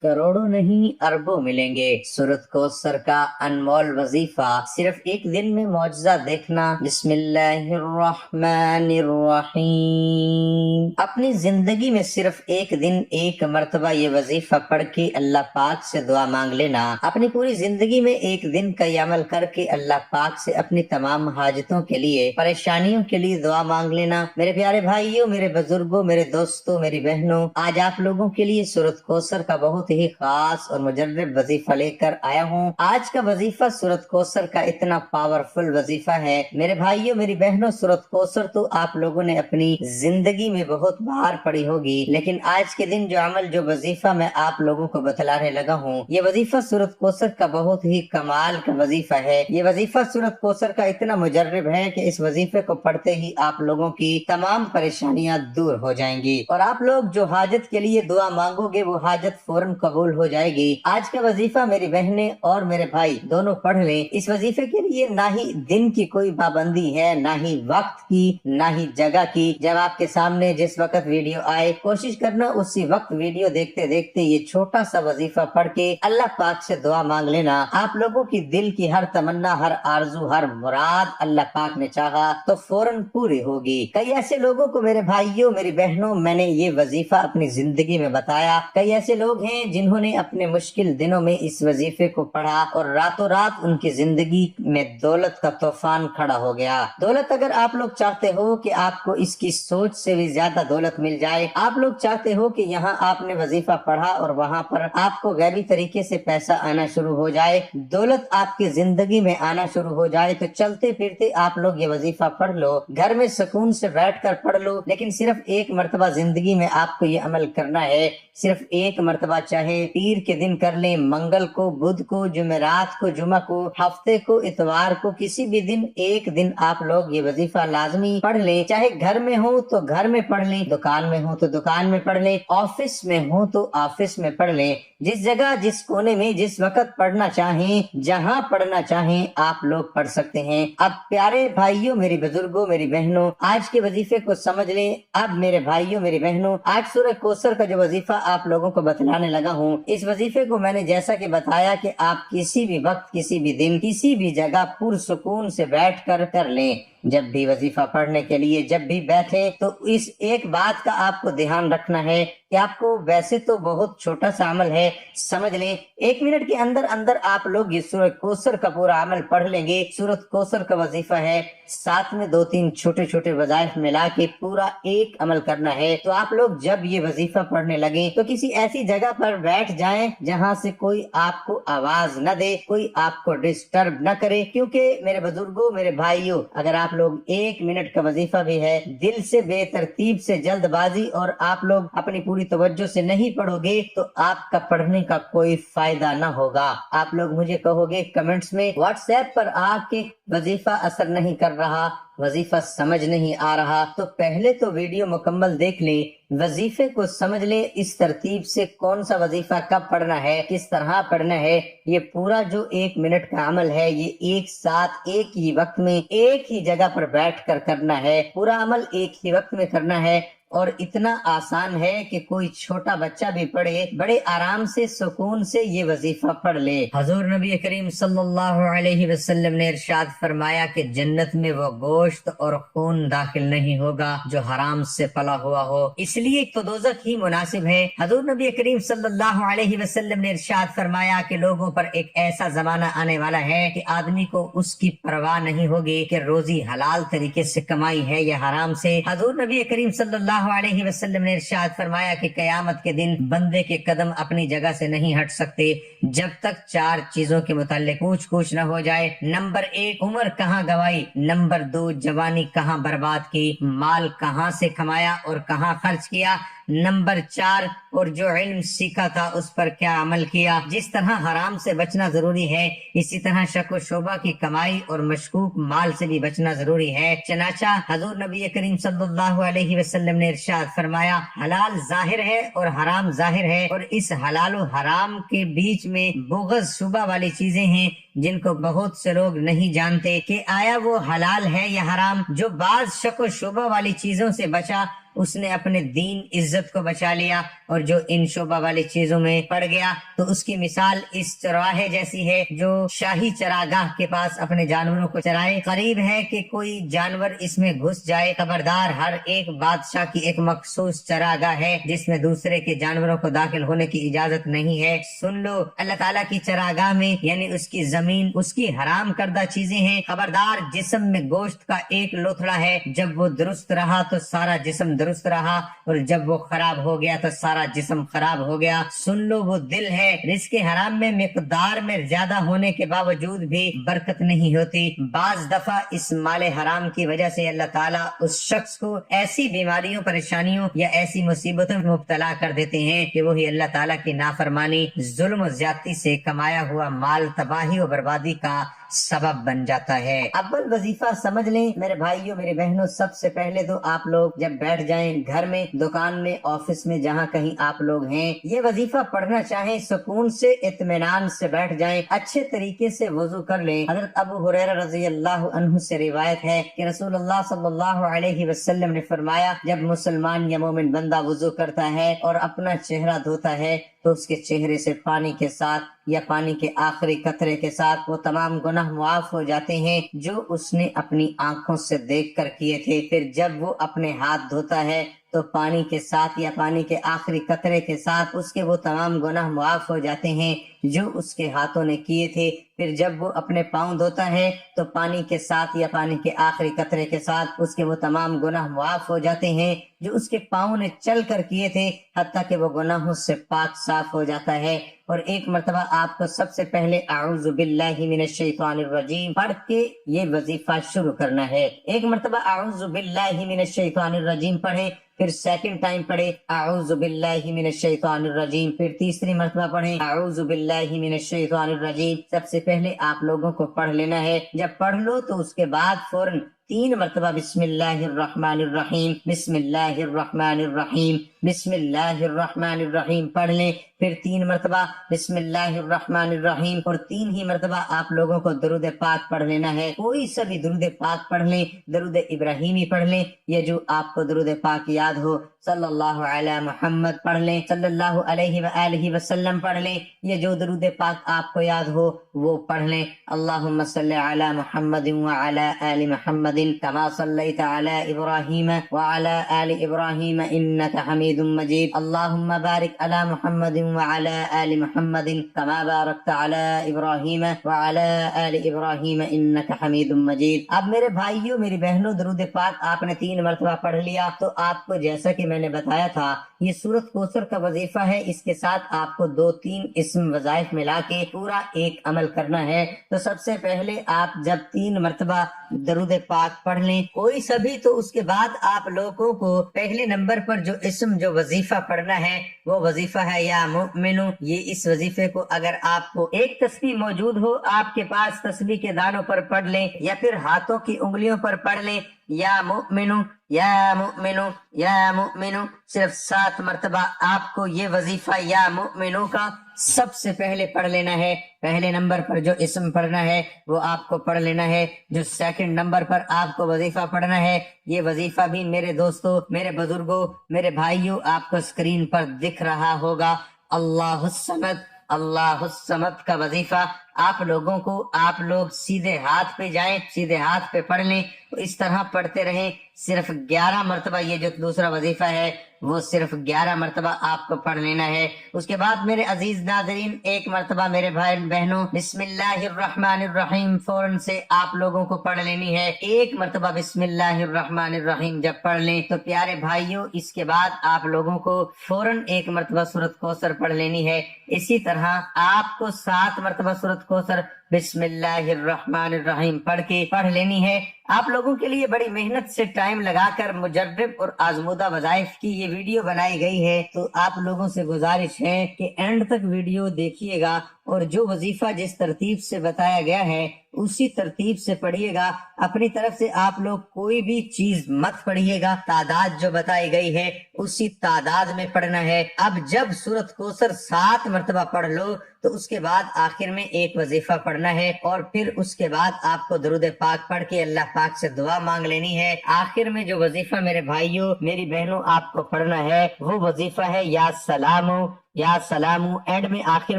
करोड़ों नहीं अरबों मिलेंगे। सूरत कौसर का अनमोल वजीफा सिर्फ एक दिन में मौजज़ा देखना। बिस्मिल्लाहिर्रहमानिर्रहीम। अपनी जिंदगी में सिर्फ एक दिन एक मर्तबा ये वजीफा पढ़ के अल्लाह पाक से दुआ मांग लेना। अपनी पूरी जिंदगी में एक दिन का ये अमल करके अल्लाह पाक से अपनी तमाम हाजतों के लिए, परेशानियों के लिए दुआ मांग लेना। मेरे प्यारे भाइयों, मेरे बुजुर्गों, मेरे दोस्तों, मेरी बहनों, आज आप लोगों के लिए सूरत कौसर का बहुत ही खास और मुजर्रब वजीफा लेकर आया हूँ। आज का वजीफा सूरत कौसर का इतना पावरफुल वजीफा है। मेरे भाइयों, मेरी बहनों, सूरत कौसर तो आप लोगों ने अपनी जिंदगी में बहुत बार पढ़ी होगी, लेकिन आज के दिन जो अमल, जो वजीफा मैं आप लोगों को बतलाने लगा हूँ, ये वजीफा सूरत कौसर का बहुत ही कमाल का वजीफा है। ये वजीफा सूरत कौसर का इतना मुजर्रब है कि इस वजीफे को पढ़ते ही आप लोगों की तमाम परेशानियां दूर हो जाएंगी और आप लोग जो हाजत के लिए दुआ मांगोगे वो हाजत फौरन कबूल हो जाएगी। आज का वजीफा मेरी बहनें और मेरे भाई दोनों पढ़ लें। इस वजीफे के लिए ना ही दिन की कोई पाबंदी है, ना ही वक्त की, ना ही जगह की। जब आपके सामने जिस वक्त वीडियो आए, कोशिश करना उसी वक्त वीडियो देखते देखते ये छोटा सा वजीफा पढ़ के अल्लाह पाक से दुआ मांग लेना। आप लोगों की दिल की हर तमन्ना, हर आरजू, हर मुराद अल्लाह पाक ने चाहा तो फौरन पूरी होगी। कई ऐसे लोगों को मेरे भाइयों, मेरी बहनों, मैंने ये वजीफा अपनी जिंदगी में बताया। कई ऐसे लोग हैं जिन्होंने अपने मुश्किल दिनों में इस वजीफे को पढ़ा और रातों रात उनकी जिंदगी में दौलत का तूफान खड़ा हो गया। दौलत अगर आप लोग चाहते हो कि आपको इसकी सोच से भी ज्यादा दौलत मिल जाए, आप लोग चाहते हो कि यहाँ आपने वजीफा पढ़ा और वहाँ पर आपको गैबी तरीके से पैसा आना शुरू हो जाए, दौलत आपकी जिंदगी में आना शुरू हो जाए, तो चलते फिरते आप लोग ये वजीफा पढ़ लो, घर में सुकून से बैठकर पढ़ लो। लेकिन सिर्फ एक मर्तबा जिंदगी में आपको ये अमल करना है। सिर्फ एक मर्तबा, चाहे पीर के दिन कर लें, मंगल को, बुध को, जुमेरात को, जुमा को, हफ्ते को, इतवार को, किसी भी दिन एक दिन आप लोग ये वजीफा लाजमी पढ़ लें। चाहे घर में हो तो घर में पढ़ लें, दुकान में हो तो दुकान में पढ़ लें, ऑफिस में हो तो ऑफिस में पढ़ लें। जिस जगह, जिस कोने में, जिस वक्त पढ़ना चाहें, जहाँ पढ़ना चाहें, आप लोग पढ़ सकते हैं। अब प्यारे भाइयों, मेरे बुजुर्गों, मेरी बहनों, आज के वजीफे को समझ लें। अब मेरे भाइयों, मेरी बहनों, आज सूरह कौसर का जो वजीफा आप लोगों को बतलाने लगा हूँ, इस वजीफे को मैंने जैसा कि बताया कि आप किसी भी वक्त, किसी भी दिन, किसी भी जगह पुरसुकून से बैठ कर लें। जब भी वजीफा पढ़ने के लिए जब भी बैठे तो इस एक बात का आपको ध्यान रखना है कि आपको, वैसे तो बहुत छोटा सा अमल है, समझ लें 1 मिनट के अंदर अंदर आप लोग ये सूरह कौसर का पूरा अमल पढ़ लेंगे। सूरत कौसर का वजीफा है, साथ में 2-3 छोटे छोटे वज़ाइफ मिला के पूरा एक अमल करना है। तो आप लोग जब ये वजीफा पढ़ने लगे तो किसी ऐसी जगह पर बैठ जाएं जहां से कोई आपको आवाज न दे, कोई आपको डिस्टर्ब न करे। क्योंकि मेरे बुजुर्गों, मेरे भाइयों, अगर आप लोग 1 मिनट का वजीफा भी है, दिल से, बेतरतीब से, जल्दबाजी और आप लोग अपनी पूरी तवज्जो से नहीं पढ़ोगे तो आपका पढ़ने का कोई फायदा न होगा। आप लोग मुझे कहोगे कमेंट्स में, व्हाट्सएप पर आके वजीफा असर नहीं कर रहा, वजीफा समझ नहीं आ रहा। तो पहले तो वीडियो मुकम्मल देख ले, वजीफे को समझ ले, इस तरतीब से कौन सा वजीफा कब पढ़ना है, किस तरह पढ़ना है। ये पूरा जो 1 मिनट का अमल है, ये एक साथ, एक ही वक्त में, एक ही जगह पर बैठ कर करना है। पूरा अमल एक ही वक्त में करना है और इतना आसान है कि कोई छोटा बच्चा भी पढ़े, बड़े आराम से, सुकून से ये वजीफा पढ़ ले। हजूर नबी करीम सल्लल्लाहु अलैहि वसल्लम ने इरशाद फरमाया कि जन्नत में वो गोश्त और खून दाखिल नहीं होगा जो हराम से पला हुआ हो, इसलिए तो दोज़ख ही मुनासिब है। हजूर नबी करीम सल्लल्लाहु अलैहि वसल्लम ने इरशाद फरमाया कि लोगों पर एक ऐसा जमाना आने वाला है कि आदमी को उसकी परवाह नहीं होगी कि रोजी हलाल तरीके से कमाई है या हराम से। हजूर नबी करीम सल्लल्लाहु अलैहि वसल्लम ने इरशाद फरमाया कि कयामत के दिन बंदे के कदम अपनी जगह से नहीं हट सकते जब तक 4 चीजों के मुताल्लिक पूछ न हो जाए। नंबर 1, उम्र कहाँ गवाई। नंबर 2, जवानी कहाँ बर्बाद की, माल कहाँ से कमाया और कहाँ खर्च किया। नंबर 4, और जो इल्म सीखा था उस पर क्या अमल किया। जिस तरह हराम से बचना जरूरी है, इसी तरह शक व शोबा की कमाई और मशकूक माल से भी बचना जरूरी है। चनाचा हजूर नबी करीम सल्लल्लाहु अलैहि वसल्लम ने इरशाद फरमाया, हलाल जाहिर है और हराम जाहिर है, और इस हलाल और हराम के बीच में बुग़्ज़ शुबा वाली चीजें हैं जिनको बहुत से लोग नहीं जानते कि आया वो हलाल है या हराम। जो बाज शक व शुबा वाली चीजों से बचा उसने अपने दीन इज्जत को बचा लिया, और जो इन शोभा वाली चीजों में पड़ गया तो उसकी मिसाल इस चरवाहे जैसी है जो शाही चरागाह के पास अपने जानवरों को चराए। करीब है कि कोई जानवर इसमें घुस जाए। खबरदार, हर एक बादशाह की एक मखसूस चरागाह है जिसमें दूसरे के जानवरों को दाखिल होने की इजाजत नहीं है। सुन लो, अल्लाह ताला की चरागाह में यानी उसकी जमीन उसकी हराम करदा चीजें हैं। खबरदार, जिस्म में गोश्त का एक लोथड़ा है, जब वो दुरुस्त रहा तो सारा जिस्म दुरुस्त रहा, और जब वो खराब हो गया तो सारा जिस्म खराब हो गया। सुन लो, वो दिल है। रिज़्क़ हराम में मिकदार में ज्यादा होने के बावजूद भी बरकत नहीं होती। बाज दफा इस माले हराम की वजह से अल्लाह ताला उस शख्स को ऐसी बीमारियों, परेशानियों या ऐसी मुसीबतों में मुब्तला कर देते हैं कि वही अल्लाह ताला की नाफरमानी, जुल्म और ज्यादती से कमाया हुआ माल तबाही और बर्बादी का सबब बन जाता है। अव्वल वजीफा समझ लें मेरे भाइयों, मेरे बहनों, सबसे पहले तो आप लोग जब बैठ जाएं घर में, दुकान में, ऑफिस में, जहाँ कहीं आप लोग हैं, ये वजीफा पढ़ना चाहें सुकून से, इत्मीनान से बैठ जाएं, अच्छे तरीके से वजू कर लें। हजरत अबू हुरैरा रज़ी अल्लाह अन्हु से रिवायत है कि रसूलुल्लाह सल्लल्लाहु अलैहि वसल्लम ने फरमाया, जब मुसलमान या मोमिन बंदा वजू करता है और अपना चेहरा धोता है तो उसके चेहरे से पानी के साथ या पानी के आखिरी कतरे के साथ वो तमाम गुनाह मुआफ हो जाते हैं जो उसने अपनी आंखों से देखकर किए थे। फिर जब वो अपने हाथ धोता है तो पानी के साथ या पानी के आखिरी कतरे के साथ उसके वो तमाम गुनाह मुआफ हो जाते हैं जो उसके हाथों ने किए थे। फिर जब वो अपने पाँव धोता है तो पानी के साथ या पानी के आखिरी कतरे के साथ उसके वो तमाम गुनाह मुआफ हो जाते हैं जो उसके पाँव ने चल कर किए थे, हत्ता कि वो गुनाहों से पाक साफ हो जाता है। और एक मर्तबा आपको सबसे पहले अऊज़ु बिल्लाहि मिनश शैतानिर रजीम पढ़ के ये वजीफा शुरू करना है। एक मर्तबा अऊज़ु बिल्लाहि मिनश शैतानिर रजीम पढ़े, फिर सेकंड टाइम पढ़े अऊज़ु बिल्लाहि मिनश शैतानिर रजीम, फिर तीसरी मर्तबा पढ़े अऊज़ु बिल्लाहि मिनश शैतानिर रजीम। सबसे पहले आप लोगों को पढ़ लेना है। जब पढ़ लो तो उसके बाद फौरन 3 मर्तबा बिस्मिल्लाहिर रहमानिर रहीम, बिस्मिल्लाहिर रहमानिर रहीम, बिस्मिल्लाहिर रहमानिर रहीम पढ़ लें। फिर 3 मर्तबा बिस्मिल्लाहिर रहमानिर रहीम और 3 ही मर्तबा आप लोगों को दरूद पाक पढ़ लेना है। कोई सा भी दरूद पाक पढ़ लें, दरूद इब्राहिमी पढ़ लें, ये जो आपको दरूद पाक याद हो, सल्लल्लाहु अला मुहम्मद पढ़ लें, सल्लल्लाहु अलैहि व आलिहि वसल्लम पढ़ लें। ये जो दरूद पाक आपको याद हो वो पढ़ लें। अल्लाहुम्मा सल्लि अला मुहम्मदिन व अला आलि मुहम्मदिन कमा सल्लैता अला इब्राहीम व अला आलि इब्राहीम इन्नका हमीदुम मजीद। अल्लाहुम्मा बारिक अला मुहम्मदिन व अला आलि मुहम्मदिन कमा बारकता अला इब्राहीम व अला आलि इब्राहीम इन्नका हमीदुम मजीद। अब मेरे भाइयों, मेरी बहनों, दरूद पाक आपने 3 मर्तबा पढ़ लिया तो आपको, जैसा कि मैंने बताया था, ये सूरत कौसर का वजीफा है। इसके साथ आपको 2-3 इस्म वज़ाइफ मिला के पूरा एक अमल करना है। तो सबसे पहले आप जब 3 मर्तबा दरूद पाक पढ़ लें कोई सभी, तो उसके बाद आप लोगों को पहले नंबर पर जो इस्म, जो वजीफा पढ़ना है वो वजीफा है या मुमिनु। ये इस वजीफे को अगर आपको एक तस्बीह मौजूद हो आपके पास, तस्बीह के दानों पर पढ़ लें या फिर हाथों की उंगलियों पर पढ़ लें, या मुमिनु या मुमिनु या मुमिनु। सिर्फ 7 मर्तबा आपको ये वजीफा या मुमिनु का सबसे पहले पढ़ लेना है। पहले नंबर पर जो इस्म पढ़ना है वो आपको पढ़ लेना है। जो सेकंड नंबर पर आपको वजीफा पढ़ना है, ये वजीफा भी मेरे दोस्तों, मेरे बुजुर्गों, मेरे भाइयों, आपको स्क्रीन पर दिख रहा होगा। अल्लाहुस समद, अल्लाहुस समद का वजीफा आप लोगों को, आप लोग सीधे हाथ पे जाएं, सीधे हाथ पे पढ़ लें, इस तरह पढ़ते रहें। सिर्फ 11 मर्तबा ये जो दूसरा वजीफा है वो सिर्फ 11 मर्तबा आपको पढ़ लेना है। उसके बाद मेरे अजीज नाज़रीन, एक मर्तबा मेरे भाई बहनों बिस्मिल्लाहिर रहमानिर रहीम फौरन से आप लोगों को पढ़ लेनी है। एक मर्तबा बिस्मिल्लाहिर रहमानिर रहीम जब पढ़ लें तो प्यारे भाइयों, इसके बाद आप लोगों को फौरन एक मर्तबा सूरत कौसर पढ़ लेनी है। इसी तरह आपको 7 मर्तबा सूरत कौसर बिस्मिल्लाहिर रहमानिर रहीम पढ़ लेनी है। आप लोगों के लिए बड़ी मेहनत से टाइम लगाकर मुजर्रब और आजमूदा वज़ाइफ की ये वीडियो बनाई गई है, तो आप लोगों से गुजारिश है कि एंड तक वीडियो देखिएगा اور جو وظیفہ جس ترتیب سے بتایا گیا ہے اسی ترتیب سے پڑھیے گا. اپنی طرف سے آپ لوگ کوئی بھی چیز مت پڑھیے گا. تعداد جو بتائی گئی ہے اسی تعداد میں پڑھنا ہے. اب جب سورۃ کوثر 7 مرتبہ پڑھ لو تو اس کے بعد آخر میں ایک وظیفہ پڑھنا ہے اور پھر اس کے بعد آپ کو درود پاک پڑھ کے اللہ پاک سے دعا مانگ لینی ہے. آخر میں جو وظیفہ میرے بھائیوں میری بہنوں آپ کو پڑھنا ہے وہ وظیفہ ہے یا سلامو یا سلامو. اینڈ میں آخر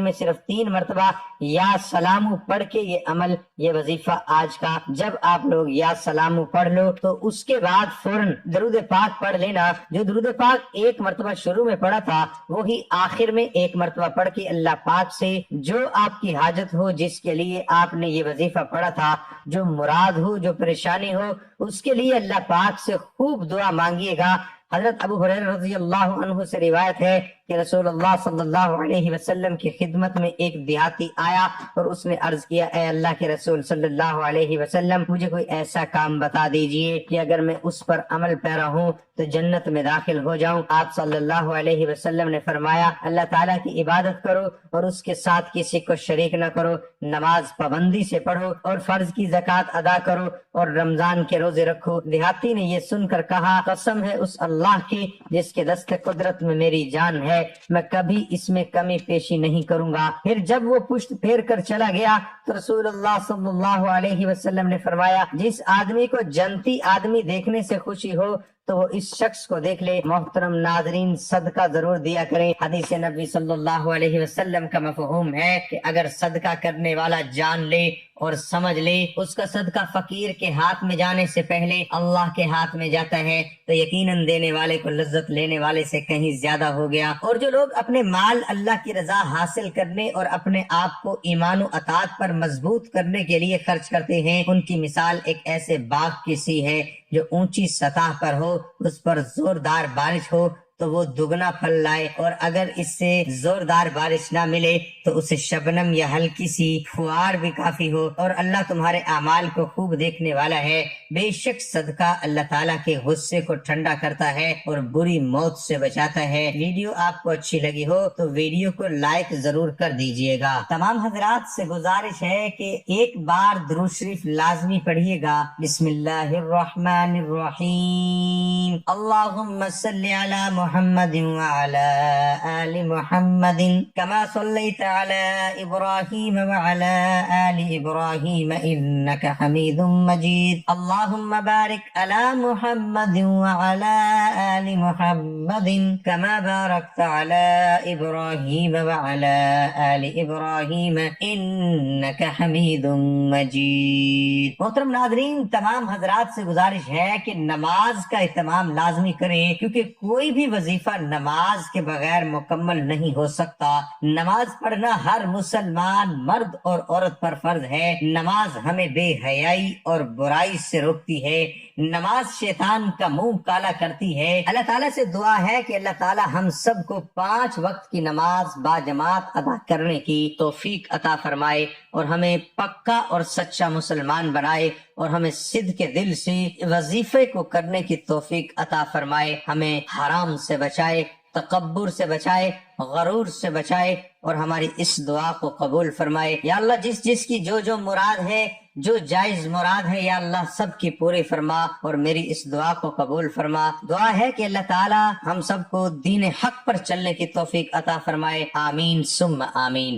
میں صرف 3 مرتبہ یا سلامو پڑھ کے یہ عمل یہ وظیفہ آج کا جب آپ لوگ یا سلامو پڑھ لو تو اس کے بعد فوراً درود پاک پڑھ لینا. جو درود پاک 1 مرتبہ شروع میں پڑھا تھا وہی آخر میں 1 مرتبہ پڑھ کے اللہ پاک سے جو آپ کی حاجت ہو جس کے لیے آپ نے یہ وظیفہ پڑھا تھا جو مراد ہو جو پریشانی ہو اس کے لیے اللہ پاک سے خوب دعا مانگیے گا. حضرت ابو ہریرہ رضی اللہ عنہ سے روایت ہے کہ رسول اللہ صلی اللہ علیہ وسلم کی خدمت میں ایک دیہاتی آیا اور اس نے عرض کیا اے اللہ کے رسول صلی اللہ علیہ وسلم مجھے کوئی ایسا کام بتا دیجئے کہ اگر میں اس پر عمل پیرا ہوں تو جنت میں داخل ہو جاؤں. آپ صلی اللہ علیہ وسلم نے فرمایا اللہ تعالیٰ کی عبادت کرو اور اس کے ساتھ کسی کو شریک نہ کرو, نماز پابندی سے پڑھو اور فرض کی زکوٰۃ ادا کرو اور رمضان کے روزے رکھو. دیہاتی نے یہ سن کر کہا قسم ہے اس اللہ کی جس کے دست قدرت میں میری جان ہے میں کبھی اس میں کمی پیشی نہیں کروں گا. پھر جب وہ پشت پھیر کر چلا گیا تو رسول اللہ صلی اللہ علیہ وسلم نے فرمایا جس آدمی کو جنتی آدمی دیکھنے سے خوشی ہو تو وہ اس شخص کو دیکھ لے. محترم ناظرین صدقہ ضرور دیا کریں. حدیث نبی صلی اللہ علیہ وسلم کا مفہوم ہے کہ اگر صدقہ کرنے والا جان لے اور سمجھ لے اس کا صدقہ فقیر کے ہاتھ میں جانے سے پہلے اللہ کے ہاتھ میں جاتا ہے تو یقیناً دینے والے کو لذت لینے والے سے کہیں زیادہ ہو گیا. اور جو لوگ اپنے مال اللہ کی رضا حاصل کرنے اور اپنے آپ کو ایمان و اطاعت پر مضبوط کرنے کے لیے خرچ کرتے ہیں ان کی مثال ایک ایسے باغ کی سی ہے جو اونچی سطح پر ہو, اس پر زوردار بارش ہو تو وہ دگنا پھل لائے اور اگر اس سے زوردار بارش نہ ملے تو اسے شبنم یا ہلکی سی فوار بھی کافی ہو. اور اللہ تمہارے اعمال کو خوب دیکھنے والا ہے. بے شک صدقہ اللہ تعالیٰ کے غصے کو ٹھنڈا کرتا ہے اور بری موت سے بچاتا ہے. ویڈیو آپ کو اچھی لگی ہو تو ویڈیو کو لائک ضرور کر دیجئے گا. تمام حضرات سے گزارش ہے کہ ایک بار درود شریف لازمی پڑھیے گا. بسم اللہ الرحمن الرحیم. اللہم صلی علی محمد وعلى آل محمد كما صليت على إبراهيم وعلى آل إبراهيم إنك حميد مجيد. اللهم بارك على محمد وعلى آل محمد كما باركت على إبراهيم وعلى آل إبراهيم إنك حميد مجيد. محترم ناظرین تمام حضرات سے گزارش ہے کہ نماز کا اہتمام لازمی کریں کیونکہ کوئی بھی وظیفہ نماز کے بغیر مکمل نہیں ہو سکتا. نماز پڑھنا ہر مسلمان مرد اور عورت پر فرض ہے. نماز ہمیں بے حیائی اور برائی سے روکتی ہے. نماز شیطان کا منہ کالا کرتی ہے. اللہ تعالیٰ سے دعا ہے کہ اللہ تعالیٰ ہم سب کو 5 وقت کی نماز باجماعت ادا کرنے کی توفیق عطا فرمائے اور ہمیں پکا اور سچا مسلمان بنائے اور ہمیں صدق کے دل سے وظیفے کو کرنے کی توفیق عطا فرمائے. ہمیں حرام سے بچائے, تکبر سے بچائے, غرور سے بچائے اور ہماری اس دعا کو قبول فرمائے. یا اللہ جس جس کی جو مراد ہے جو جائز مراد ہے یا اللہ سب کی پوری فرما اور میری اس دعا کو قبول فرما. دعا ہے کہ اللہ تعالی ہم سب کو دین حق پر چلنے کی توفیق عطا فرمائے. آمین ثم آمین.